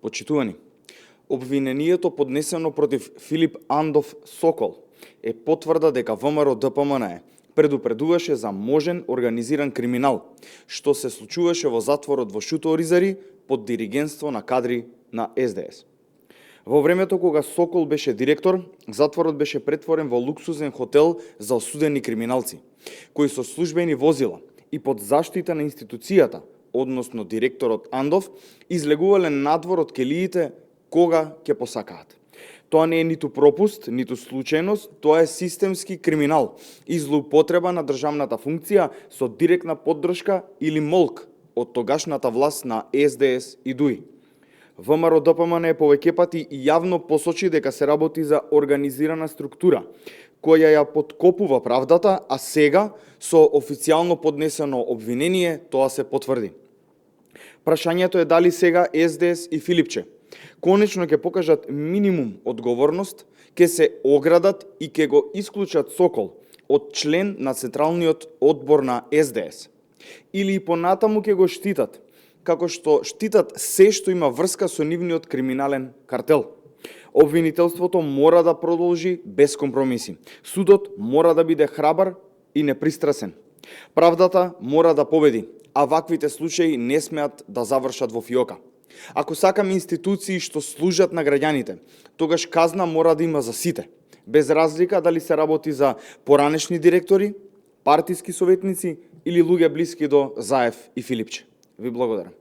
Почитувани, обвинението поднесено против Филип Андов Сокол е потврда дека ВМРО ДПМН предупредуваше за можен организиран криминал, што се случуваше во затворот во Шуто Оризари под диригентство на кадри на СДС. Во времето кога Сокол беше директор, затворот беше претворен во луксузен хотел за осудени криминалци, кои со службени возила и под заштита на институцијата, односно директорот Андов, излегувале надвор од келиите кога ќе посакаат. Тоа не е ниту пропуст, ниту случајност, тоа е системски криминал и злоупотреба на државната функција со директна поддршка или молк од тогашната власт на СДС и ДУИ. ВМРО ДПМН повеќе пати јавно посочи дека се работи за организирана структура, која ја подкопува правдата, а сега, со официјално поднесено обвинение, тоа се потврди. Прашањето е дали сега СДС и Филипче конечно ќе покажат минимум одговорност, ќе се оградат и ќе го исклучат Сокол од член на Централниот одбор на СДС. Или и понатаму ќе го штитат, како што штитат се што има врска со нивниот криминален картел. Обвинителството мора да продолжи без компромиси. Судот мора да биде храбар и непристрасен. Правдата мора да победи, а ваквите случаи не смеат да завршат во фиока. Ако сакаме институции што служат на граѓаните, тогаш казна мора да има за сите, без разлика дали се работи за поранешни директори, партиски советници или луѓе блиски до Заев и Филипче. Ви благодарам.